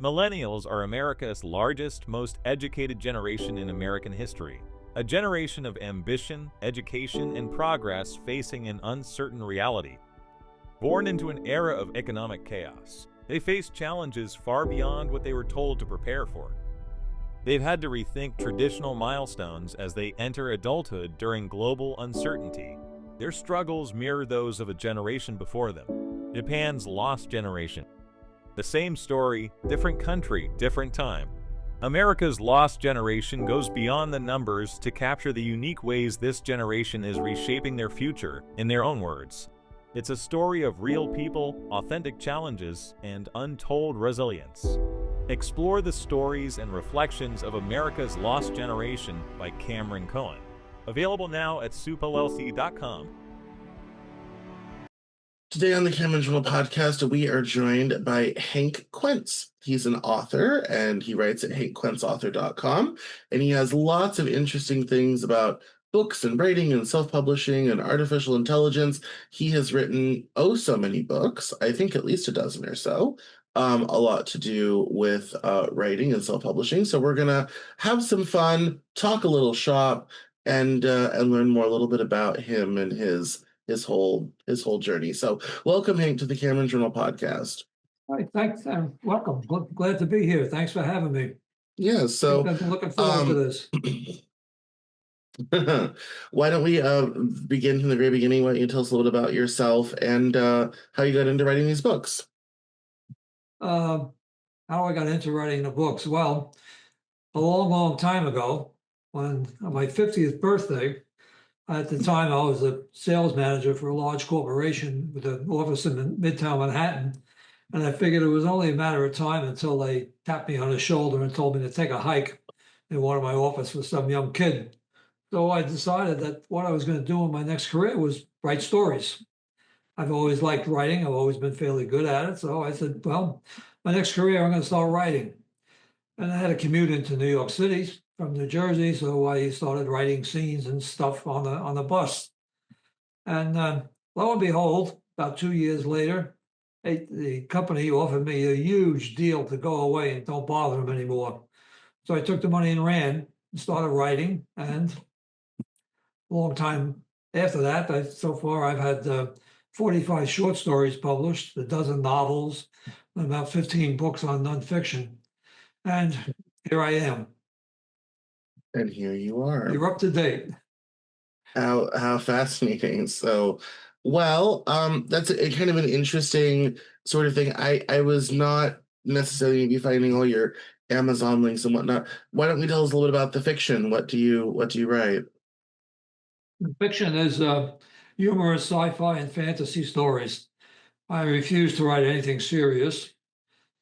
Millennials are America's largest, most educated generation in American history. A generation of ambition, education, and progress facing an uncertain reality. Born into an era of economic chaos, they face challenges far beyond what they were told to prepare for. They've had to rethink traditional milestones as they enter adulthood during global uncertainty. Their struggles mirror those of a generation before them, Japan's lost generation. The same story, different country, different time. America's lost generation goes beyond the numbers to capture the unique ways this generation is reshaping their future, in their own words. It's a story of real people, authentic challenges, and untold resilience. Explore the stories and reflections of America's Lost Generation by Cameron Cohen. Available now at soupllc.com. Today on the Cameron Journal podcast, we are joined by Hank Quense. He's an author and he writes at hankquenseauthor.com, and he has lots of interesting things about books and writing and self-publishing and artificial intelligence. He has written so many books, I think at least a dozen or so, a lot to do with writing and self-publishing. So we're going to have some fun, talk a little shop, and learn more a little bit about him and his whole journey. So welcome, Hank, to the Cameron Journal podcast. Hi, thanks. Welcome. Glad to be here. Thanks for having me. Yeah, so I've been looking forward to this. Why don't we begin from the very beginning? Why don't you tell us a little bit about yourself and how you got into writing these books? How I got into writing the books? Well, a long time ago, when on my 50th birthday, at the time I was a sales manager for a large corporation with an office in Midtown Manhattan. And I figured it was only a matter of time until they tapped me on the shoulder and told me to take a hike in one of my office with some young kid. So I decided that what I was going to do in my next career was write stories. I've always liked writing. I've always been fairly good at it. So I said, well, my next career, I'm going to start writing. And I had a commute into New York City from New Jersey. So I started writing scenes and stuff on the bus. And lo and behold, about 2 years later, the company offered me a huge deal to go away and don't bother them anymore. So I took the money and ran and started writing. And a long time after that, so far I've had 45 short stories published, a dozen novels, and about 15 books on nonfiction. And here I am. And here you are. You're up to date. How fascinating. So, well, that's a kind of an interesting sort of thing. I was not necessarily going to be finding all your Amazon links and whatnot. Why don't we tell us a little bit about the fiction? What do you write? Fiction is humorous sci-fi and fantasy stories. I refuse to write anything serious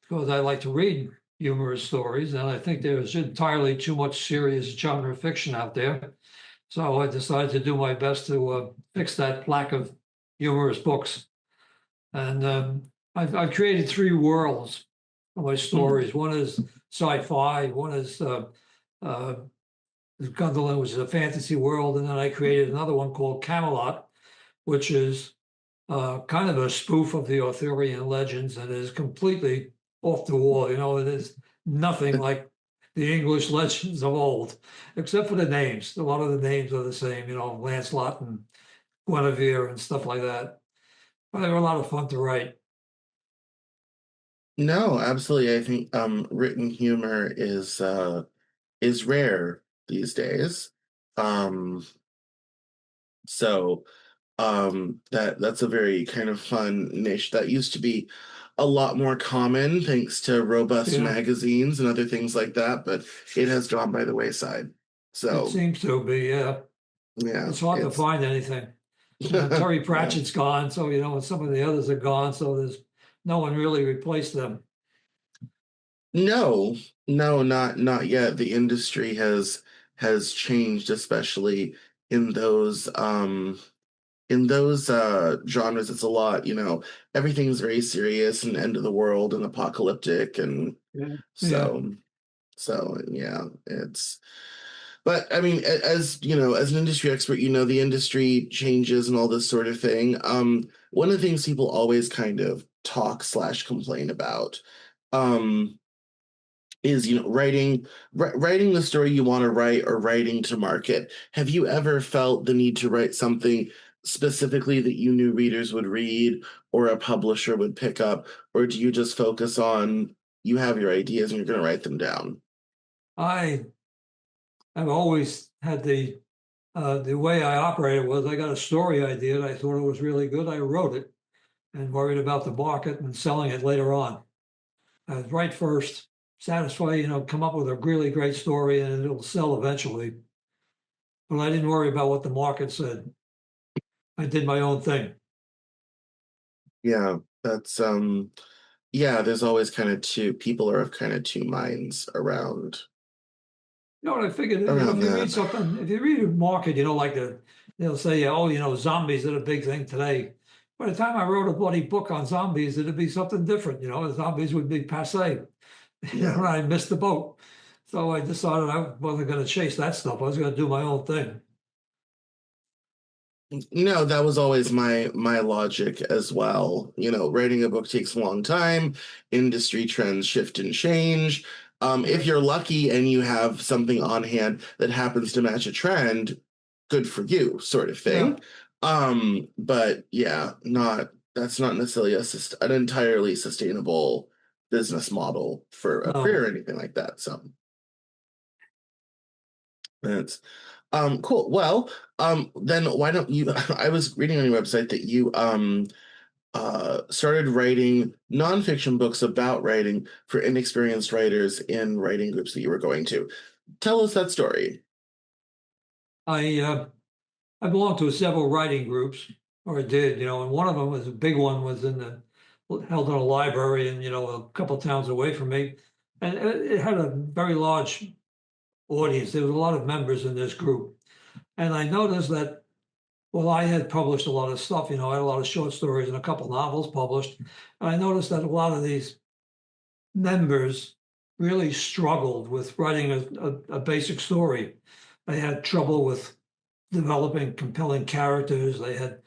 because I like to read humorous stories, and I think there's entirely too much serious genre fiction out there. So I decided to do my best to fix that lack of humorous books. And I've created 3 worlds for my stories. One is sci-fi, one is Gundalen, which is a fantasy world, and then I created another one called Camelot, which is kind of a spoof of the Arthurian legends and is completely off the wall. You know, it is nothing like the English legends of old, except for the names. A lot of the names are the same, you know, Lancelot and Guinevere and stuff like that. But they were a lot of fun to write. No, absolutely. I think written humor is rare these days. So that's a very kind of fun niche that used to be a lot more common thanks to robust magazines and other things like that, but it has gone by the wayside. So it seems to be, yeah. It's hard to find anything. Terry Pratchett's gone, so you know, and some of the others are gone, so there's no one really replaced them. No, not yet. The industry has changed, especially in those genres. It's a lot, you know, everything's very serious and end of the world and apocalyptic, and so yeah, it's. But I mean, as you know, as an industry expert, you know, the industry changes and all this sort of thing. One of the things people always kind of talk / complain about is, writing the story you want to write or writing to market. Have you ever felt the need to write something specifically that you knew readers would read or a publisher would pick up, or do you just focus on you have your ideas and you're going to write them down? I have always had the way I operated was I got a story idea and I thought it was really good. I wrote it and worried about the market and selling it later on. I was write first, satisfy, come up with a really great story and it'll sell eventually. But I didn't worry about what the market said. I did my own thing. Yeah, that's yeah, there's always kind of two people are of kind of two minds You know what I figured? around If you read that. something, if you read a market, like they'll say, oh, zombies are a big thing today. By the time I wrote a bloody book on zombies, it'd be something different. Zombies would be passe. Yeah. I missed the boat. So I decided I wasn't going to chase that stuff. I was going to do my own thing. No, that was always my logic as well. Writing a book takes a long time. Industry trends shift and change. Yeah. If you're lucky and you have something on hand that happens to match a trend, good for you, sort of Yeah. thing. But yeah, not that's not necessarily an entirely sustainable business model for a career No. or anything like that. So that's cool. Well, then why don't you? I was reading on your website that you started writing nonfiction books about writing for inexperienced writers in writing groups that you were going to. Tell us that story. I belonged to several writing groups, or I did, and one of them was a big one was held in a library and, a couple towns away from me. And it had a very large audience. There was a lot of members in this group. And I noticed that, well, I had published a lot of stuff, I had a lot of short stories and a couple novels published. And I noticed that a lot of these members really struggled with writing a basic story. They had trouble with developing compelling characters. They had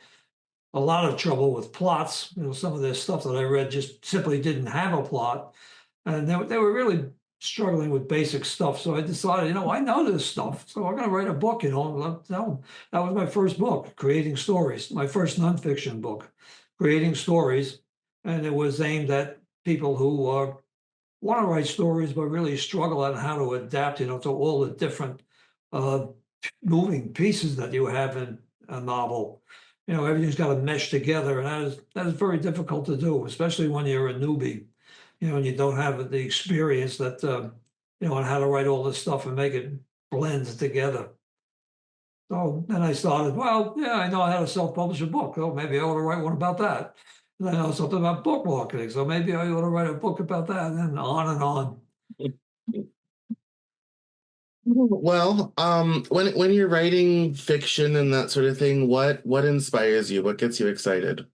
a lot of trouble with plots. Some of this stuff that I read just simply didn't have a plot. And they were really struggling with basic stuff. So I decided, I know this stuff. So I'm going to write a book, that was my first book, Creating Stories, my first nonfiction book, Creating Stories. And it was aimed at people who want to write stories, but really struggle on how to adapt, to all the different uh, moving pieces that you have in a novel. Everything's got to mesh together, and that is very difficult to do, especially when you're a newbie, and you don't have the experience that on how to write all this stuff and make it blend together. So then I started, well, yeah, I know how to self-publish a book. Oh, maybe I ought to write one about that. And I know something about book marketing, so maybe I ought to write a book about that, and then on and on. Well, when you're writing fiction and that sort of thing, what inspires you? What gets you excited?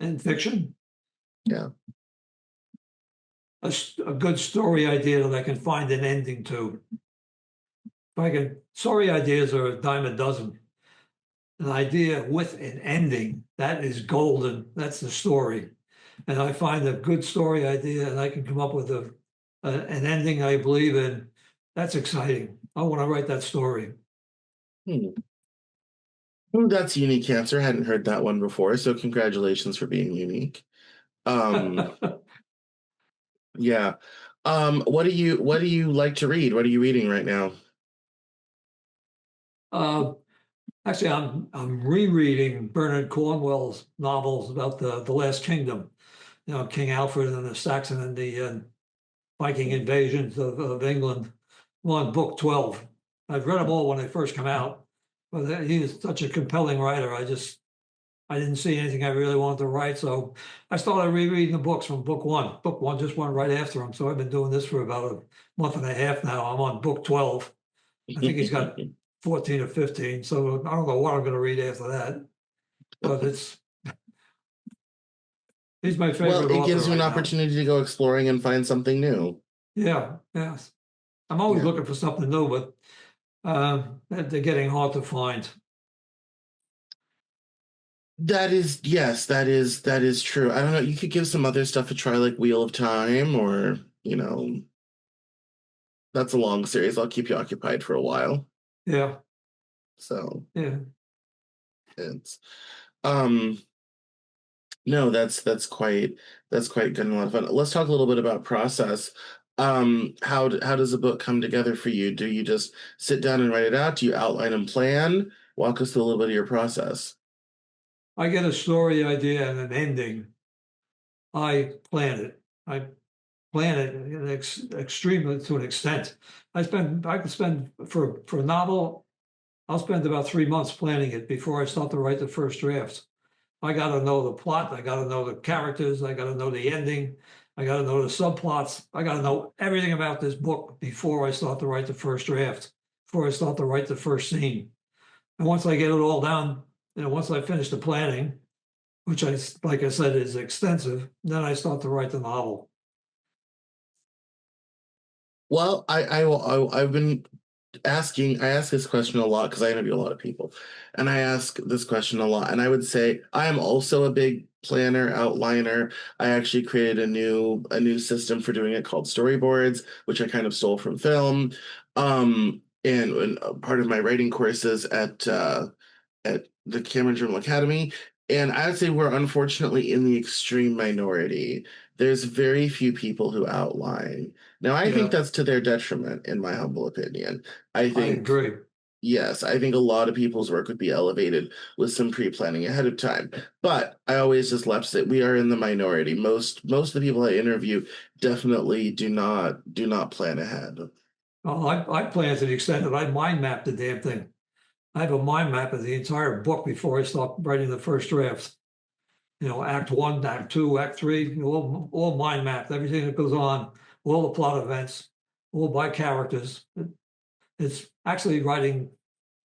In fiction, Yeah. a good story idea that I can find an ending to. If I can, story ideas are a dime a dozen. An idea with an ending, that is golden. That's the story. And I find a good story idea and I can come up with an ending I believe in. That's exciting. I want to write that story. Hmm. Oh, that's unique answer. Hadn't heard that one before, so congratulations for being unique. Um, yeah. What do you like to read? What are you reading right now? uh, Actually, I'm rereading Bernard Cornwell's novels about the Last Kingdom. King Alfred and the Saxon and the Viking invasions of England. I'm on book 12. I've read them all when they first come out, but he is such a compelling writer. I didn't see anything I really wanted to write, so I started rereading the books from book one. Book one just went right after him, so I've been doing this for about a month and a half now. I'm on book 12. I think he's got 14 or 15, so I don't know what I'm going to read after that. But he's my Well, favorite it author gives you an right now. opportunity to go exploring and find something new. Yeah, yes. I'm always Yeah. looking for something new, but they're getting hard to find. That is, yes, that is true. I don't know. You could give some other stuff a try, like Wheel of Time, or That's a long series. I'll keep you occupied for a while. Yeah, So yeah. it's um no, that's quite good and a lot of fun. Let's talk a little bit about process. How does a book come together for you? Do you just sit down and write it out? Do you outline and plan? Walk us through a little bit of your process. I get a story idea and an ending. I plan it. I plan it extremely to an extent. I could spend for a novel, I'll spend about 3 months planning it before I start to write the first draft. I got to know the plot. I got to know the characters. I got to know the ending. I got to know the subplots. I got to know everything about this book before I start to write the first draft, before I start to write the first scene. And once I get it all down, once I finish the planning, which like I said, is extensive, then I start to write the novel. Well, I've been I ask this question a lot because I interview a lot of people, and I ask this question a lot. And I would say I am also a big planner, outliner. I actually created a new system for doing it called storyboards, which I kind of stole from film. And part of my writing courses at the Cameron Journal Academy. And I'd say we're unfortunately in the extreme minority. There's very few people who outline. Now, I think Yeah, that's to their detriment, in my humble opinion. I I think, agree. yes, I think a lot of people's work would be elevated with some pre-planning ahead of time. But I always just left it. We are in the minority. Most of the people I interview definitely do not plan ahead. Well, I plan to the extent that I mind map the damn thing. I have a mind map of the entire book before I start writing the first draft. Act one, act two, act three, all mind mapped, everything that goes on, all the plot events, all by characters. It's actually writing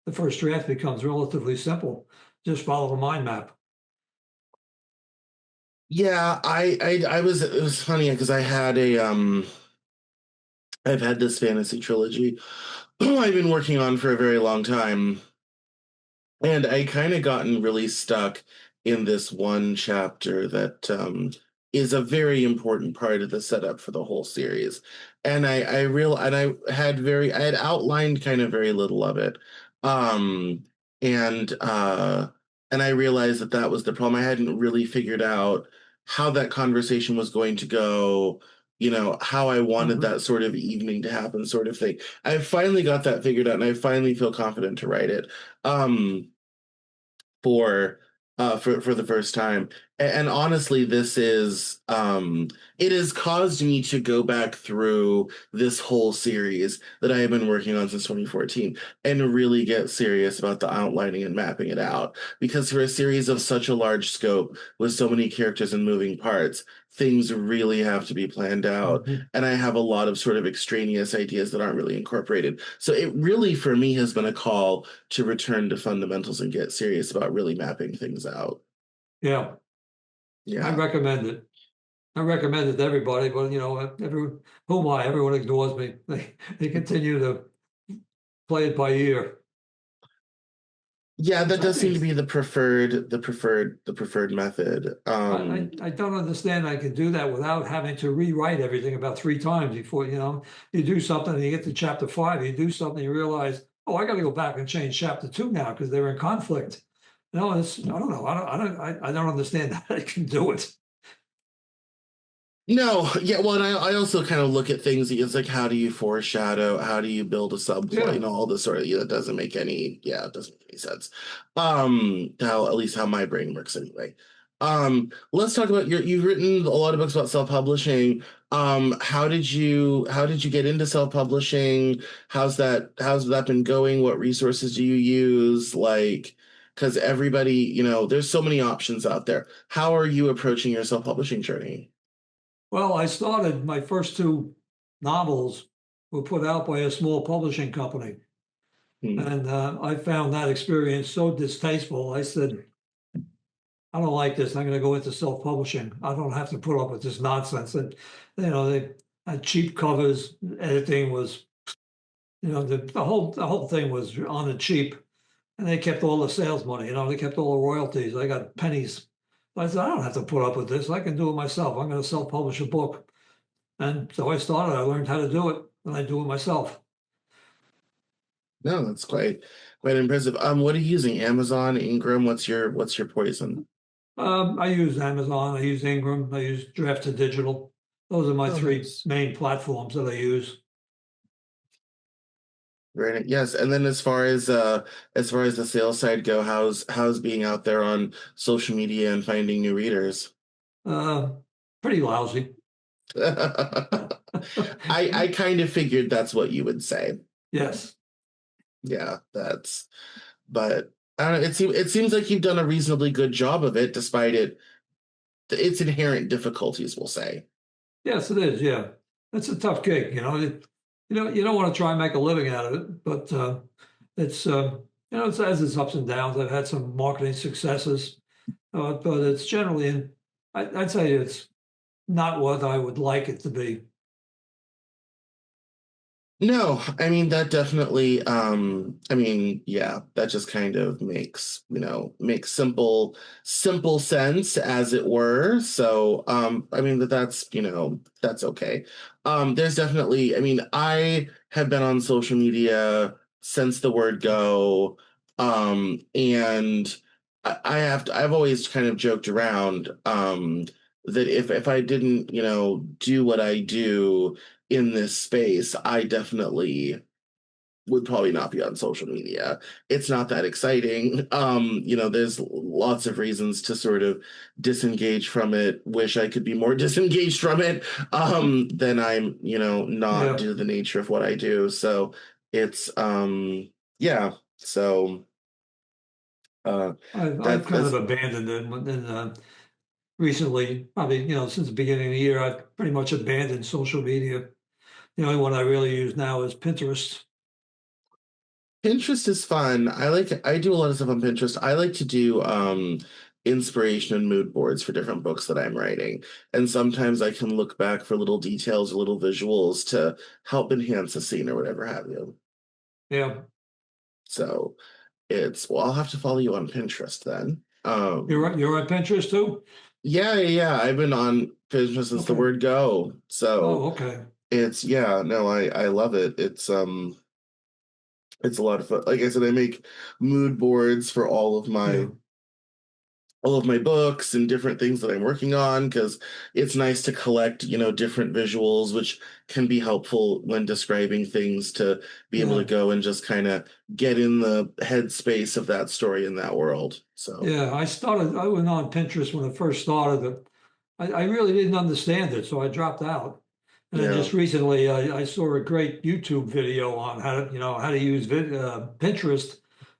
the first draft becomes relatively simple. Just follow the mind map. Yeah, I was it was funny because I've had this fantasy trilogy I've been working on for a very long time. And I kind of gotten really stuck in this one chapter that is a very important part of the setup for the whole series. And I had outlined kind of very little of it. Um, and and I realized that that was the problem. I hadn't really figured out how that conversation was going to go, how I wanted Mhm. that sort of evening to happen, sort of thing. I finally got that figured out and I finally feel confident to write it. Um, for for the first time. And honestly, this is it has caused me to go back through this whole series that I have been working on since 2014 and really get serious about the outlining and mapping it out. Because for a series of such a large scope with so many characters and moving parts, things really have to be planned out. Mhm. And I have a lot of sort of extraneous ideas that aren't really incorporated. So it really, for me, has been a call to return to fundamentals and get serious about really mapping things out. Yeah, I Yeah. recommend it. I recommend it to everybody, but everyone ignores me. They continue to play it by ear. Yeah, that I does seem think to be the preferred method. I don't understand I can do that without having to rewrite everything about 3 times before, you do something and you get to chapter 5, you do something, you realize, oh, I got to go back and change chapter 2 now because they're in conflict. No, I don't know. I don't understand how I can do it. No, yeah, well, and I also kind of look at things. It's like, how do you foreshadow? How do you build a subplot? Yeah. All this sort of, it doesn't make any, yeah, it doesn't make any sense. How at least how my brain works anyway. Let's talk about you've written a lot of books about self-publishing. How did you get into self-publishing? How's that been going? What resources do you use? Like, because everybody, there's so many options out there. How are you approaching your self-publishing journey? Well, I started my first 2 novels were put out by a small publishing company. Hmm. And I found that experience so distasteful. I said, I don't like this. I'm going to go into self-publishing. I don't have to put up with this nonsense. And they had cheap covers. Editing was, the whole thing was on the cheap, and they kept all the sales money. They kept all the royalties. I got pennies. I said, I don't have to put up with this. I can do it myself. I'm going to self-publish a book. And so I started. I learned how to do it. than I do it myself. No, that's quite impressive. What are you using? Amazon, Ingram? What's your poison? I use Amazon, I use Ingram, I use Draft to Digital. Those are my Oh, three nice. main platforms that I use. Very nice. Yes, and then as far as the sales side go, how's being out there on social media and finding new readers? Uh, Pretty lousy. I kind of figured that's what you would say. Yes. Yeah, but I don't know, it seems like you've done a reasonably good job of it despite its inherent difficulties, we'll say. Yes, it is. Yeah. It's a tough gig, you know. You don't want to try and make a living out of it, but it's it has its ups and downs. I've had some marketing successes, but it's generally I'd say it's not what I would like it to be. No, I mean that definitely I mean, yeah, that just kind of makes simple sense as it were. So I mean that's okay. There's definitely I mean, I have been on social media since the word go. And I've always kind of joked around that if I didn't, do what I do in this space, I definitely would probably not be on social media. It's not that exciting. There's lots of reasons to sort of disengage from it, wish I could be more disengaged from it, than I'm, not Yeah. due to the nature of what I do. So it's yeah. So I've kind of that's abandoned it, and recently, probably since the beginning of the year, I've pretty much abandoned social media. The only one I really use now is Pinterest. Pinterest is fun. I do a lot of stuff on Pinterest. I like to do inspiration and mood boards for different books that I'm writing. And sometimes I can look back for little details or little visuals to help enhance a scene or whatever have you. Yeah, So I'll have to follow you on Pinterest then. you're on Pinterest too. Yeah, yeah, yeah. I've been on Pinterest since the Okay. word go. So Oh, okay. it's yeah, no, I love it. It's a lot of fun. Like I said, I make mood boards for Yeah, all of my books and different things that I'm working on because it's nice to collect, different visuals, which can be helpful when describing things to be able to yeah, go and just kind of get in the headspace of that story in that world. So, yeah. I went on Pinterest when it first started, but I really didn't understand it, so I dropped out. And then yeah. just recently, I saw a great YouTube video on how to use Pinterest,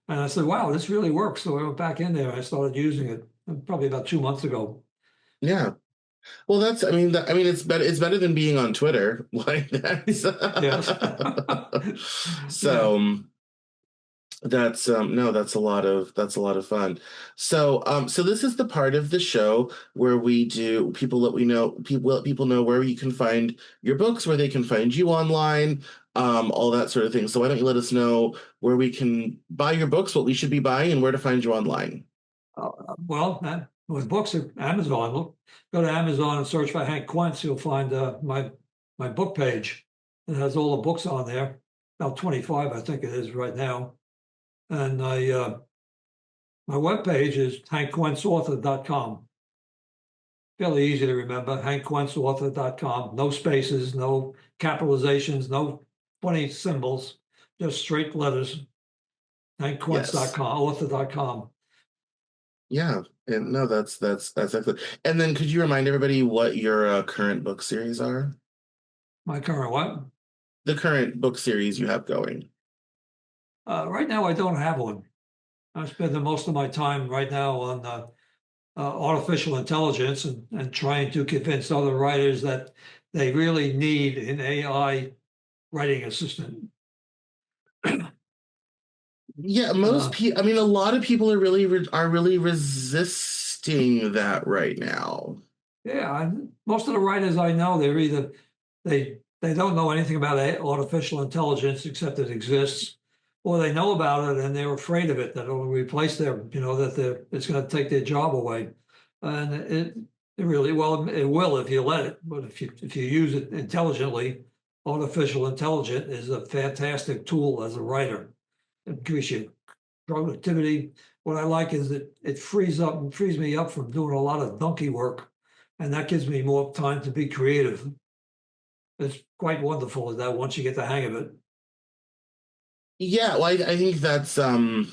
and I said, "Wow, this really works." So I went back in there and I started using it probably about 2 months ago. Yeah. Well, it's better than being on Twitter. Like that's Yes. Yeah. so that's no, that's a lot of fun. So this is the part of the show where we do people let we know people let people know where you can find your books, where they can find you online, all that sort of thing. So why don't you let us know where we can buy your books, what we should be buying, and where to find you online? Well, with books at Amazon, go to Amazon and search for Hank Quense. You'll find my book page. It has all the books on there. About 25, I think it is right now. And my webpage is hankquenceauthor.com. Fairly easy to remember, hankquenceauthor.com. No spaces, no capitalizations, no funny symbols, just straight letters. Yes. Hankquence.com, author.com. Yeah. And no, that's excellent. And then could you remind everybody what your current book series are? My current what? The current book series you have going. Right now, I don't have one. I'm spending most of my time right now on artificial intelligence and trying to convince other writers that they really need an AI writing assistant. Yeah, most Uh, people. I mean, a lot of people are really resisting that right now. yeah, most of the writers I know, they're either they don't know anything about artificial intelligence except it exists, or they know about it and they're afraid of it that it'll replace their, it's going to take their job away, and it really well it will if you let it, but if you use it intelligently, artificial intelligence is a fantastic tool as a writer. It increases your productivity. What I like is that it frees me up from doing a lot of donkey work, and that gives me more time to be creative. It's quite wonderful that once you get the hang of it. Yeah, well, I think that's something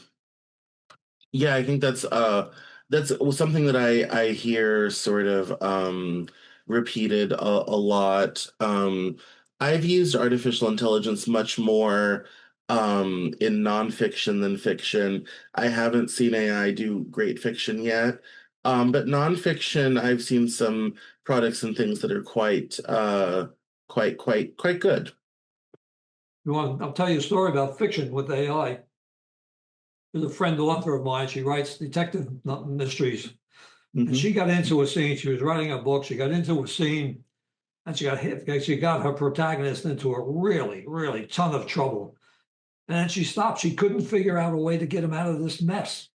that I hear sort of repeated a lot. I've used artificial intelligence much more in nonfiction than fiction. I haven't seen AI do great fiction yet. But nonfiction, I've seen some products and things that are quite good. I'll tell you a story about fiction with AI. There's a friend author of mine. She writes detective mysteries. And she got into a scene. She was writing a book. She got into a scene and she got hit. She got her protagonist into a really, really ton of trouble. And then she stopped. She couldn't figure out a way to get him out of this mess.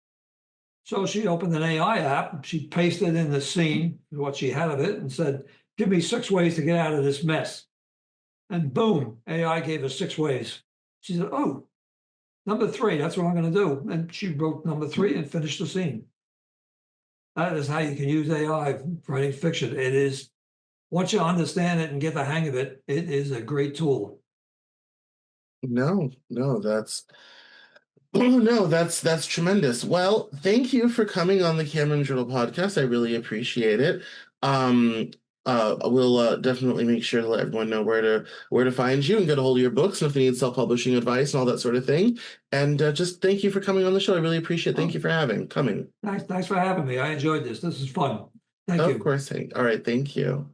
So she opened an AI app. She pasted in the scene, what she had of it, and said, "Give me 6 ways to get out of this mess." And boom, AI gave her 6 ways. She said, "Oh, number 3, that's what I'm going to do." And she wrote number 3 and finished the scene. That is how you can use AI writing fiction. It is, once you understand it and get the hang of it, it is a great tool. No, that's oh no, that's tremendous. Well, thank you for coming on the Cameron Journal podcast. I really appreciate it. We'll definitely make sure to let everyone know where to find you and get a hold of your books and if they need self-publishing advice and all that sort of thing. And just thank you for coming on the show. I really appreciate it. Thank you for coming. Thanks for having me. I enjoyed this. This is fun. Thank you. Of course, Hank. All right, thank you.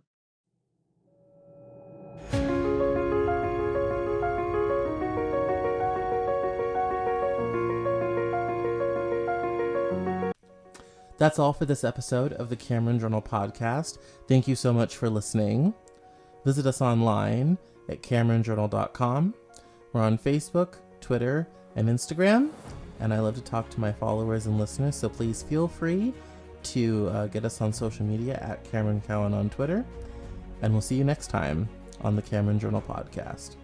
That's all for this episode of the Cameron Journal podcast. Thank you so much for listening. Visit us online at CameronJournal.com. We're on Facebook, Twitter, and Instagram, and I love to talk to my followers and listeners, so please feel free to get us on social media at Cameron Cowan on Twitter, and we'll see you next time on the Cameron Journal podcast.